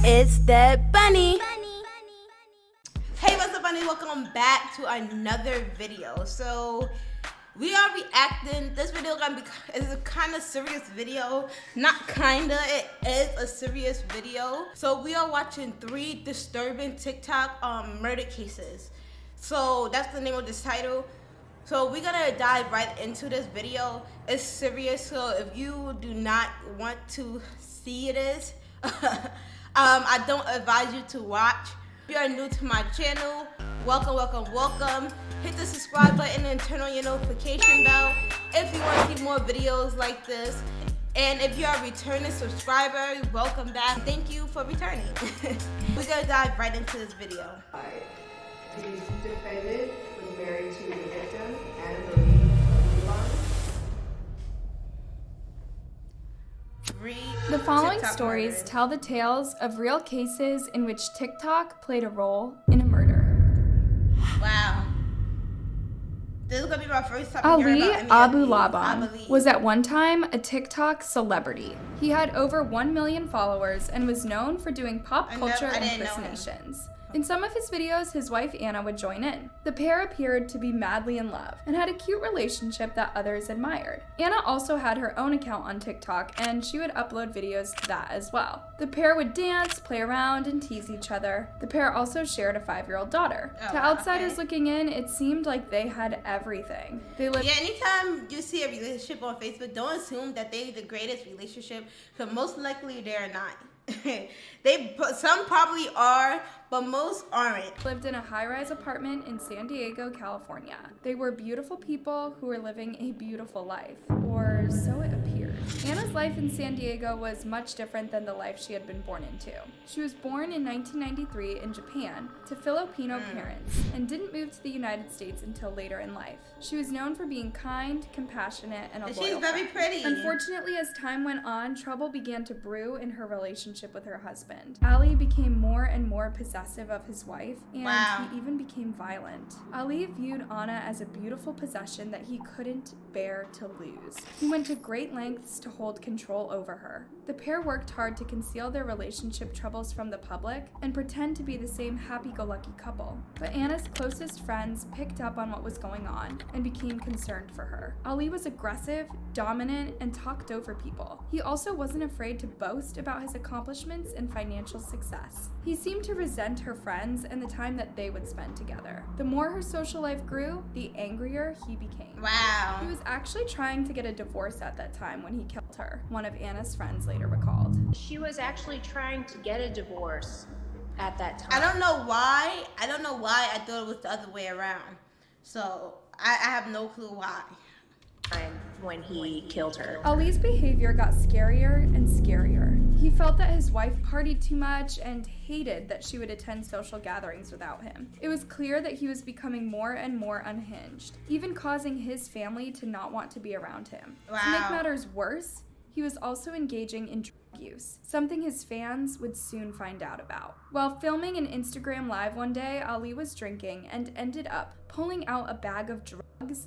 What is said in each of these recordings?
It's Debb Bunny. Hey, what's up, Bunny? Welcome back to another video. So we are reacting. This video is a kind of serious video. Not kinda, it is a serious video. So we are watching 3 disturbing TikTok murder cases. So that's the name of this title. So we're gonna dive right into this video. It's serious, so if you do not want to see this, I don't advise you to watch. If you are new to my channel, welcome. Hit the subscribe button and turn on your notification bell if you want to see more videos like this. And if you are a returning subscriber, welcome back. Thank you for returning. We're gonna dive right into this video. The defendant was married to the victim, Anna The following stories tell the tales of real cases in which TikTok played a role in a murder. Wow. This is gonna be my first time hearing Ali about any Abu of these. Laban was at one time a TikTok celebrity. He had over 1 million followers and was known for doing pop culture impersonations. In some of his videos, his wife Anna would join in. The pair appeared to be madly in love and had a cute relationship that others admired. Anna also had her own account on TikTok, and she would upload videos to that as well. The pair would dance, play around, and tease each other. The pair also shared a 5-year-old daughter. To outsiders looking in, it seemed like they had everything. They lived. Yeah, anytime you see a relationship on Facebook, don't assume that they're the greatest relationship, because most likely they're not. Some probably are, but most aren't. Lived in a high-rise apartment in San Diego, California. They were beautiful people who were living a beautiful life, or so it appeared. Anna's life in San Diego was much different than the life she had been born into. She was born in 1993 in Japan to Filipino parents and didn't move to the United States until later in life. She was known for being kind, compassionate, and a loyal She's very pretty. Unfortunately, as time went on, trouble began to brew in her relationship with her husband. Ali became more and more possessive of his wife, and he even became violent. Ali viewed Anna as a beautiful possession that he couldn't bear to lose. He went to great lengths to hold control over her. The pair worked hard to conceal their relationship troubles from the public and pretend to be the same happy-go-lucky couple. But Anna's closest friends picked up on what was going on and became concerned for her. Ali was aggressive, dominant, and talked over people. He also wasn't afraid to boast about his accomplishments and financial success. He seemed to resent her friends and the time that they would spend together. The more her social life grew, the angrier he became. Wow. He was actually trying to get a divorce at that time when he killed her, one of Anna's friends later recalled. She was actually trying to get a divorce at that time. I don't know why. I thought it was the other way around. So I have no clue why. When he killed her. Ali's behavior got scarier and scarier. He felt that his wife partied too much and hated that she would attend social gatherings without him. It was clear that he was becoming more and more unhinged, even causing his family to not want to be around him. Wow. To make matters worse, he was also engaging in drug use, something his fans would soon find out about. While filming an Instagram live one day, Ali was drinking and ended up pulling out a bag of drugs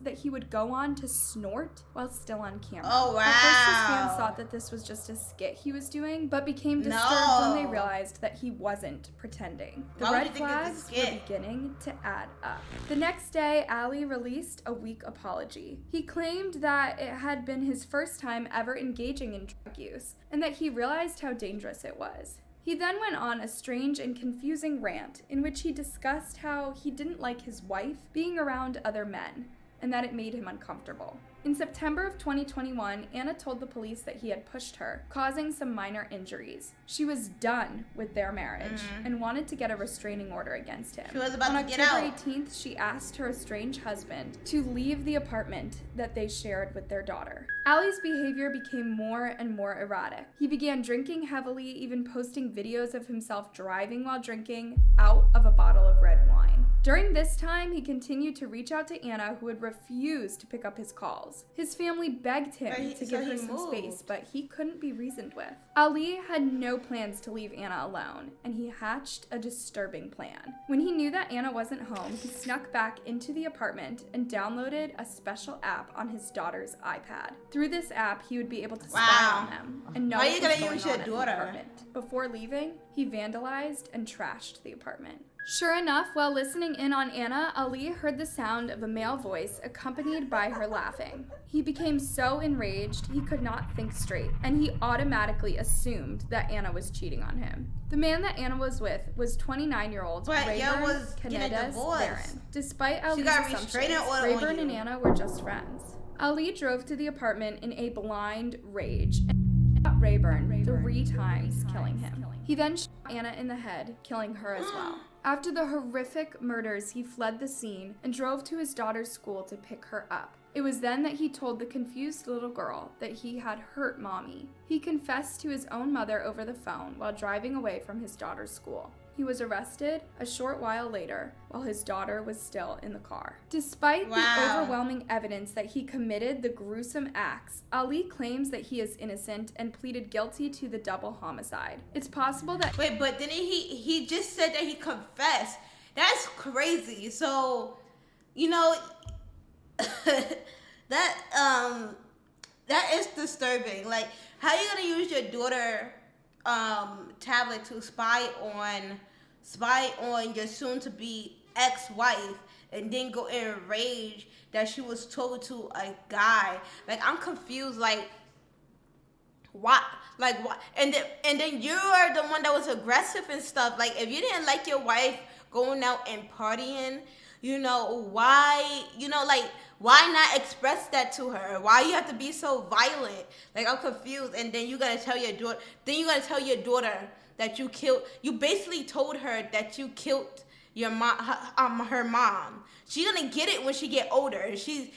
that he would go on to snort while still on camera. Oh, wow. At first, his fans thought that this was just a skit he was doing, but became disturbed when they realized that he wasn't pretending. The red flags were beginning to add up. The next day, Ali released a weak apology. He claimed that it had been his first time ever engaging in drug use, and that he realized how dangerous it was. He then went on a strange and confusing rant in which he discussed how he didn't like his wife being around other men and that it made him uncomfortable. In September of 2021, Anna told the police that he had pushed her, causing some minor injuries. She was done with their marriage and wanted to get a restraining order against him. She was about On to get out. October 18th, she asked her estranged husband to leave the apartment that they shared with their daughter. Ali's behavior became more and more erratic. He began drinking heavily, even posting videos of himself driving while drinking out of a bottle of red wine. During this time, he continued to reach out to Anna, who would refuse to pick up his calls. rules. His family begged him to give her some moved. space, but he couldn't be reasoned with. Ali had no plans to leave Anna alone, and he hatched a disturbing plan. When he knew that Anna wasn't home, he snuck back into the apartment and downloaded a special app on his daughter's iPad. Through this app, he would be able to spy on them and know Why what you was gonna going use on your at the daughter? apartment. Before leaving, he vandalized and trashed the apartment. Sure enough, while listening in on Anna, Ali heard the sound of a male voice accompanied by her laughing. He became so enraged he could not think straight, and he automatically assumed that Anna was cheating on him. The man that Anna was with was 29-year-old Rayburn Canedas Barron. Despite Ali's assumptions, Rayburn and Anna were just friends. Ali drove to the apartment in a blind rage and shot Rayburn 3 times, killing him. He then shot Anna in the head, killing her as well. After the horrific murders, he fled the scene and drove to his daughter's school to pick her up. It was then that he told the confused little girl that he had hurt Mommy. He confessed to his own mother over the phone while driving away from his daughter's school. He was arrested a short while later while his daughter was still in the car. Despite the overwhelming evidence that he committed the gruesome acts, Ali claims that he is innocent and pleaded guilty to the double homicide. It's possible that— Wait, but didn't he just said that he confessed? That's crazy. So, you know, that is disturbing. Like, how are you gonna use your daughter tablet to spy on your soon-to-be ex-wife and then go in rage that she was told to a guy? Like, I'm confused. Like, why? Like, what? And then you're the one that was aggressive and stuff. Like, if you didn't like your wife going out and partying, you know, why? You know, like, why not express that to her? Why you have to be so violent? Like, I'm confused. And then you gotta tell your daughter. Then you gotta tell your daughter that you killed. You basically told her that you killed your mom, her mom. She's gonna get it when she get older. She's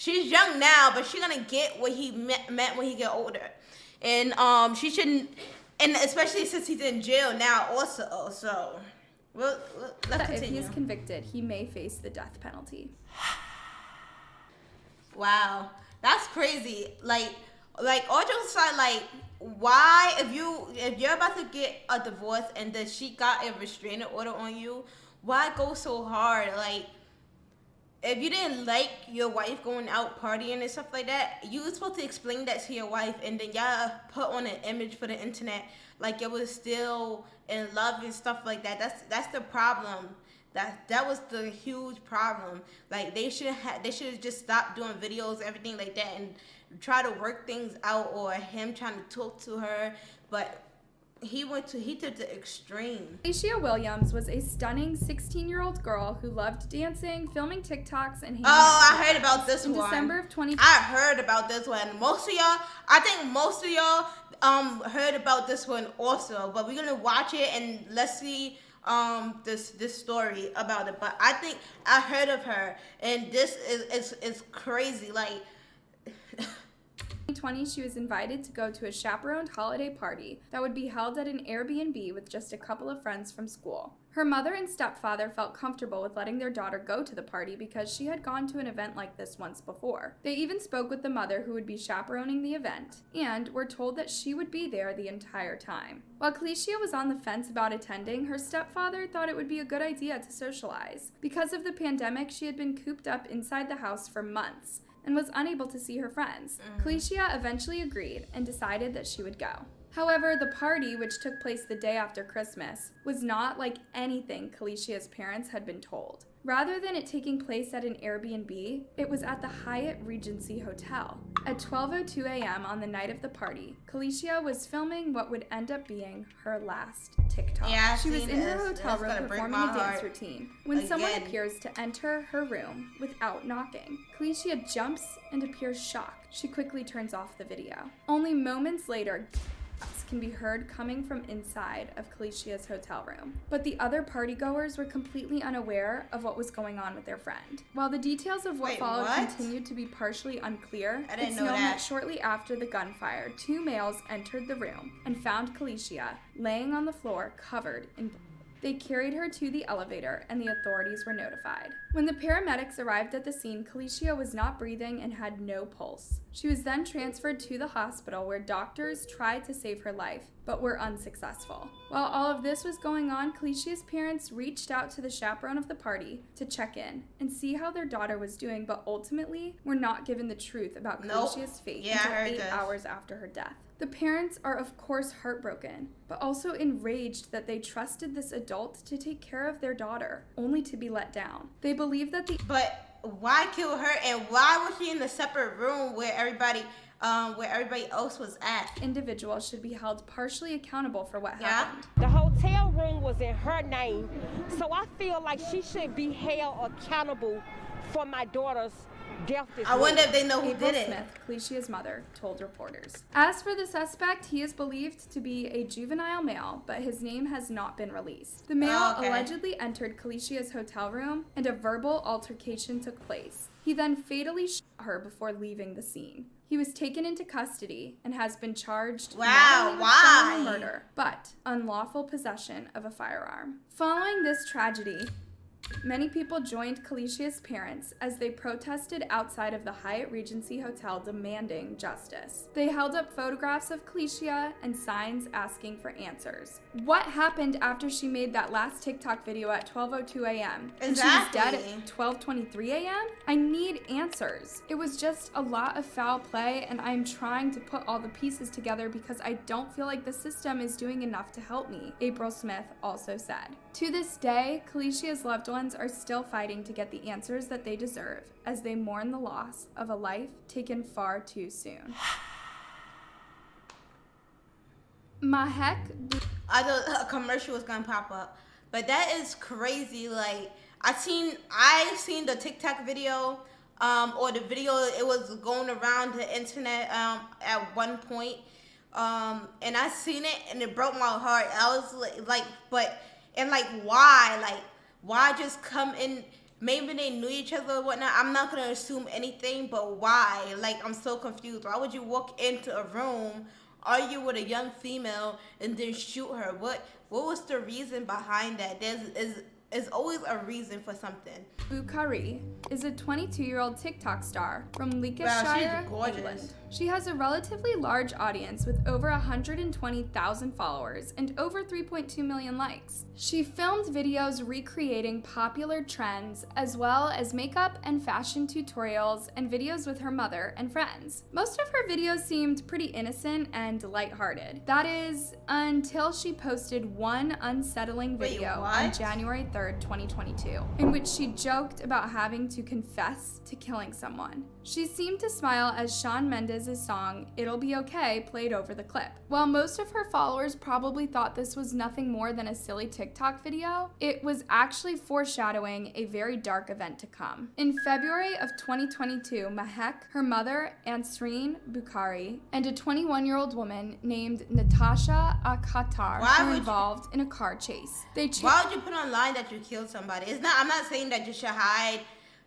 young now, but she's gonna get what he meant when he get older. And she shouldn't. And especially since he's in jail now, also. So, let's continue. if he is convicted, he may face the death penalty. Wow, that's crazy. Like all jokes aside, like, why, if you're about to get a divorce and then she got a restraining order on you, why go so hard? Like, if you didn't like your wife going out partying and stuff like that, you were supposed to explain that to your wife, and then y'all put on an image for the internet like it was still in love and stuff like that. That's the problem. That was the huge problem. Like, they should have just stopped doing videos, everything like that, and try to work things out, or him trying to talk to her. But he took the extreme. Alicia Williams was a stunning 16-year-old girl who loved dancing, filming TikToks, and hanging out. I heard about this one. In December of 2020. I heard about this one. I think most of y'all heard about this one also. But we're gonna watch it and let's see this story about it. But I think I heard of her, and this is crazy. Like, 2020, she was invited to go to a chaperoned holiday party that would be held at an Airbnb with just a couple of friends from school. Her mother and stepfather felt comfortable with letting their daughter go to the party because she had gone to an event like this once before. They even spoke with the mother who would be chaperoning the event, and were told that she would be there the entire time. While Kalicia was on the fence about attending, her stepfather thought it would be a good idea to socialize. Because of the pandemic, she had been cooped up inside the house for months and was unable to see her friends. Kalicia eventually agreed and decided that she would go. However, the party, which took place the day after Christmas, was not like anything Kalicia's parents had been told. Rather than it taking place at an Airbnb, it was at the Hyatt Regency Hotel. At 12:02 a.m. on the night of the party, Kalicia was filming what would end up being her last TikTok. Yeah, she was in her hotel room performing a dance routine when someone appears to enter her room without knocking. Kalicia jumps and appears shocked. She quickly turns off the video. Only moments later, can be heard coming from inside of Kalicia's hotel room. But the other partygoers were completely unaware of what was going on with their friend. While the details of what followed continued to be partially unclear, it's known that shortly after the gunfire, 2 males entered the room and found Kalicia laying on the floor covered in blood. They carried her to the elevator and the authorities were notified. When the paramedics arrived at the scene, Kalicia was not breathing and had no pulse. She was then transferred to the hospital where doctors tried to save her life, but were unsuccessful. While all of this was going on, Kalicia's parents reached out to the chaperone of the party to check in and see how their daughter was doing, but ultimately were not given the truth about Kalicia's fate until 8 hours after her death. The parents are of course heartbroken, but also enraged that they trusted this adult to take care of their daughter, only to be let down. They believe that But why kill her, and why was she in a separate room where everybody else was at? Individual should be held partially accountable for what happened. The hotel room was in her name, so I feel like she should be held accountable for my daughter's death. I wonder if they know who April did it. Smith, Kalicia's mother, told reporters. As for the suspect, he is believed to be a juvenile male, but his name has not been released. The male allegedly entered Kalicia's hotel room and a verbal altercation took place. He then fatally shot her before leaving the scene. He was taken into custody and has been charged not only with felony murder, but unlawful possession of a firearm. Following this tragedy, many people joined Kalicia's parents as they protested outside of the Hyatt Regency Hotel demanding justice. They held up photographs of Kalicia and signs asking for answers. What happened after she made that last TikTok video at 12:02 a.m. and she was dead at 12:23 a.m.? I need answers. It was just a lot of foul play, and I'm trying to put all the pieces together because I don't feel like the system is doing enough to help me, April Smith also said. To this day, Kalicia's loved ones are still fighting to get the answers that they deserve as they mourn the loss of a life taken far too soon. I thought a commercial was gonna pop up, but that is crazy. Like I seen the TikTok video, or the video. It was going around the internet at one point, and I seen it and it broke my heart. I was like, why just come in? Maybe they knew each other or whatnot. I'm not gonna assume anything, but why? Like, I'm so confused. Why would you walk into a room, argue with a young female, and then shoot her? What was the reason behind that? There's always a reason for something. Bukhari is a 22-year-old TikTok star from Lancashire, England. She has a relatively large audience with over 120,000 followers and over 3.2 million likes. She filmed videos recreating popular trends as well as makeup and fashion tutorials and videos with her mother and friends. Most of her videos seemed pretty innocent and lighthearted. That is, until she posted one unsettling video on January 3rd, 2022, in which she joked about having to confess to killing someone. She seemed to smile as Shawn Mendes' song, "It'll Be Okay," played over the clip. While most of her followers probably thought this was nothing more than a silly TikTok video, it was actually foreshadowing a very dark event to come. In February of 2022, Mahek, her mother, Ansreen Bukhari, and a 21-year-old woman named Natasha Akatar were involved in a car chase. Why would you put online that you killed somebody? I'm not saying that you should hide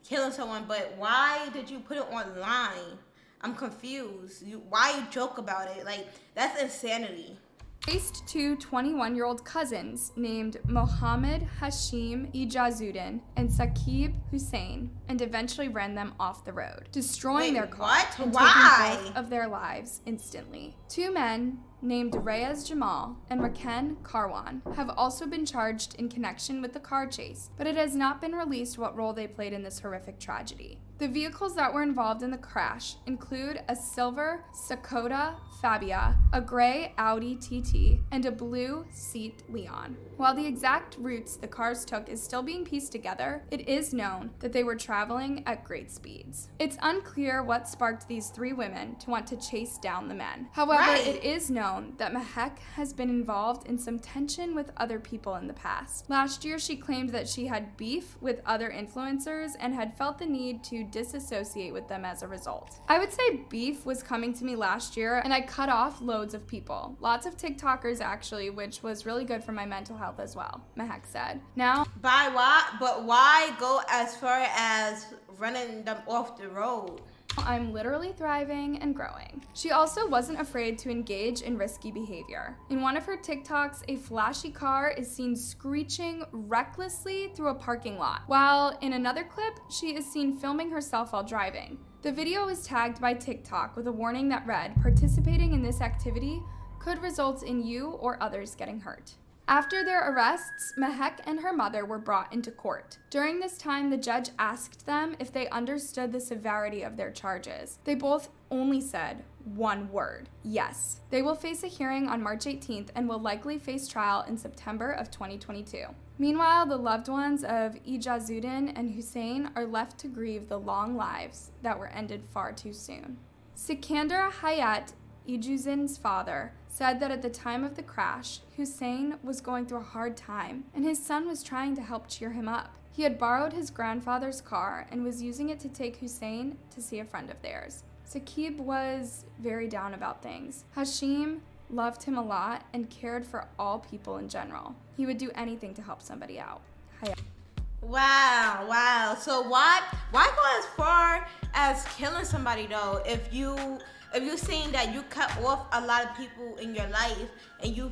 killing someone, but why did you put it online? I'm confused. Why you joke about it? Like, that's insanity. Traced two 21-year-old cousins named Mohammed Hashim Ijazuddin and Saqib Hussein, and eventually ran them off the road, destroying their car and taking both of their lives instantly. Two men named Reyes Jamal and Raken Karwan have also been charged in connection with the car chase, but it has not been released what role they played in this horrific tragedy. The vehicles that were involved in the crash include a silver Skoda Fabia, a gray Audi TT, and a blue Seat Leon. While the exact routes the cars took is still being pieced together, it is known that they were traveling at great speeds. It's unclear what sparked these three women to want to chase down the men. However, it is known that Mahek has been involved in some tension with other people in the past. Last year, she claimed that she had beef with other influencers and had felt the need to disassociate with them as a result. I would say beef was coming to me last year, and I cut off loads of people. Lots of TikTokers actually, which was really good for my mental health as well, Mahek said. Now, but why go as far as running them off the road? I'm literally thriving and growing. She also wasn't afraid to engage in risky behavior. In one of her TikToks, a flashy car is seen screeching recklessly through a parking lot, while in another clip, she is seen filming herself while driving. The video was tagged by TikTok with a warning that read, "Participating in this activity could result in you or others getting hurt." After their arrests, Mehek and her mother were brought into court. During this time, the judge asked them if they understood the severity of their charges. They both only said one word: yes. They will face a hearing on March 18th and will likely face trial in September of 2022. Meanwhile, the loved ones of Ijazuddin and Hussein are left to grieve the long lives that were ended far too soon. Sikander Hayat, Ijazuddin's father, said that at the time of the crash, Hussein was going through a hard time and his son was trying to help cheer him up. He had borrowed his grandfather's car and was using it to take Hussein to see a friend of theirs. Saqib was very down about things. Hashim loved him a lot and cared for all people in general. He would do anything to help somebody out. Wow. So why go as far as killing somebody though? If you're saying that you cut off a lot of people in your life and you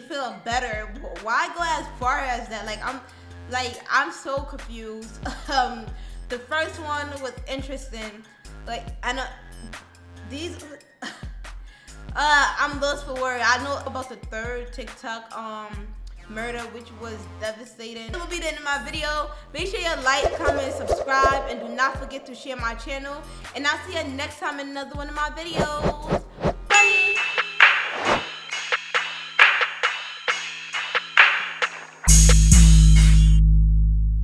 feel better, why go as far as that? I'm so confused. The first one was interesting. I know these. I'm lost for words. I know about the third TikTok murder, which was devastating. That will be the end of my video. Make sure you like, comment, subscribe, and do not forget to share my channel. And I'll see you next time in another one of my videos.